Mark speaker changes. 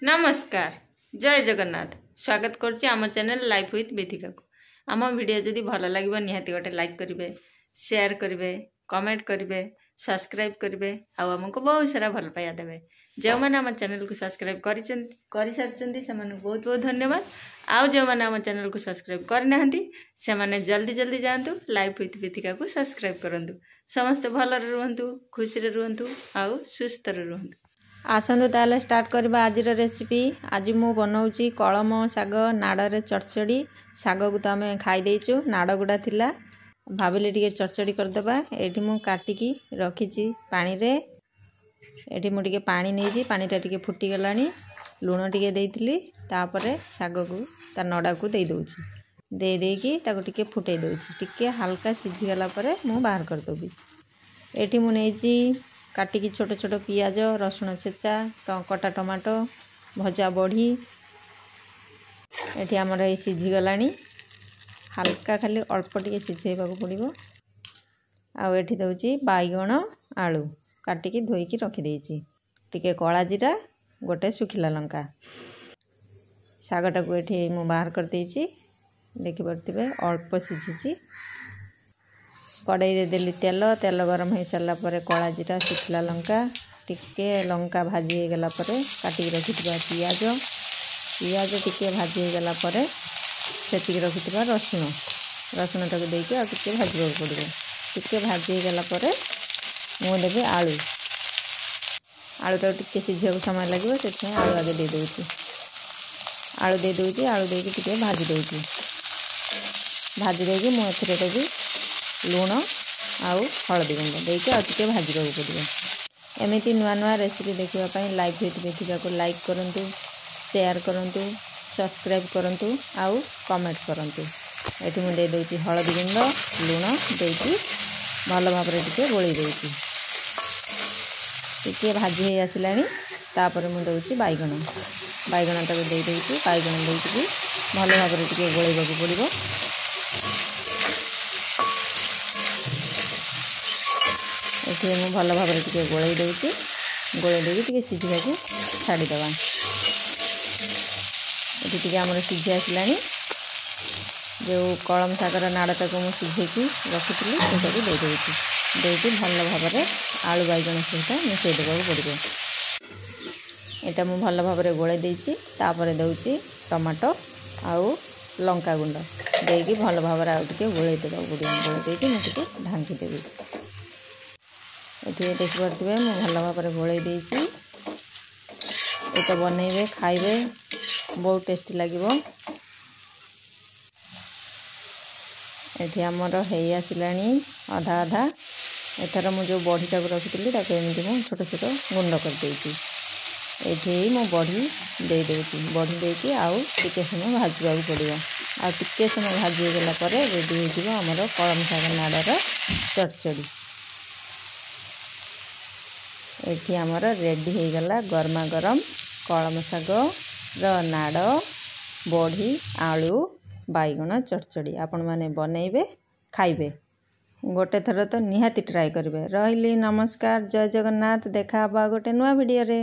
Speaker 1: नमस्कार जय जगन्नाथ स्वागत करछि आम चैनल लाइफ विथ बेथिका को। आम वीडियो जदि भल लगे निहाती गोटे लाइक करेंगे, शेयर करेंगे, कमेंट करेंगे, सब्सक्राइब करेंगे आउ आमको बहुत सारा भल पाया देवे। जो मैंने आम चैनल को सब्सक्राइब कर सारी से बहुत बहुत धन्यवाद। आउ जो मैंने आम चैनल को सब्सक्राइब करना से जल्दी जल्दी जातु लाइफ विथ बेथिका को सब्सक्राइब करूँ। समस्ते भल रुहतु, खुशी रुहतु आउ सुस्थ रुहतु। आसतु ताले स्टार्ट करवा आज रेसिपी। आज मु बनाऊँगी कलम शाग नाड़े चरचड़ी। शाग को तो आम खाईदेचु, नाड़ गुड़ा थिला भाविली टिके चरचड़ी करदे। ये मु काटिकी रखी पानी रे। ये मुझे पानी नहीं, पानीटा टिके फुटी गलानी, लुण टिके देइथिली, तापरे शाग को ता नड़ा को दे दूची, दे देकी ताको टिके फुटे दूची, टिके हल्का सिझी गला परे मु बाहर कर देबी। एठी मु नेची काटिकी छोट छोट पियाज, रसुण छेचा, कटा टमाटो, भजा बड़ी। एठी हमर ए सिझी गलानी, हल्का खाली अल्प टिके सिझेबा को पड़िबो। आ एठी दउची बाइगण आलू काटिकी धोईकी रखी देइची, टिके कला जीरा, गोटे सुखिला लंका। शागटा को एठी मु बाहर कर देइची, देखि परथिबे अल्प सिझिची। कड़ाई रे देली तेल, तेल गरम हो सारा पर कला जीरा, सुखिला लंका, टिके लंका भाजी हो गला पर काटिकी रखिथिबा पियाज, पियाज टिके भाजी हो गला पर सेतिकी रखिथिबा रसुण, रसुण टाको देके आ टिके भाजबा पड़िबो। टिके भाजी हो गला पर मु देबे आलू, आलू टाको टिके सिझिया समय लगे से आलू आगे दे दूची, आलू दे दूची, आलू देके टिके भाजी दूची। भाजी देके मु एथिरे देबी लुण आउ हलदी गुंड देके आ टिके भाजबा पड़िबो। एमिति नुआ नुआ रेसिपी देखिबा लाइफ विथ बेथिका को लाइक करंतु, शेयर करंतु, सब्सक्राइब करंतु आउ कमेंट करंतु। एठी मु दे दोची हलदी गुंड, लुण देकी भल भाव रे टिके गोळी देची, टिके भाजी हे आसिलानी। तापर मु दोची बाइगण, बाइगण टाको दे देची, बाइगण देकी भल भाव रे टिके गोळेबा को पड़िबो। ये मु भल भाव टिके गोलई दूची, गोलई देकी टिके सिझा को छाड़ीदबा। ये टिके आमर सिझी आसिलानी, जो कलम शागर नाड़टा को मुझे सिझेकी रखी से दे दूची, देकी भल भाव में आलू बाइगण सहित मिसई देवा पड़ो। यहाँ मुझे भल भाव में गोलई देची, तापर दूची टमाटो आउ लंका गुंड देकी भल भाव में आउ टिके गोलई देवा पड़ो। गोलई देकी मुझे ढांकी देवी। ये देखिपे मुझे भल भाव में गोलई देची। ये बनइबे खाइबे बहुत टेस्टी लगे। ये आमर हो आसिलानी अधा अधा। एथर मु जो बड़ीटा को रखी एमती छोट छोट गुंड कर देची। ये मो बड़ी दे दूची, बड़ी देकी आउ टिके समय भाजवा पड़ो। आ टिके समय भाजी गला पर रेडी हो आमर कलम शाग नाड़र चरचड़ी। ये आमर रेडी हो गला गरमा गरम कलम शाग नाड़, बड़ी, आलू बाइगण चरचड़ी। आपण माने बनइबे खाइबे, गोटे थर तो निहाती ट्राए करेंगे। रही नमस्कार, जय जगन्नाथ। देखा गोटे नुआ वीडियो रे।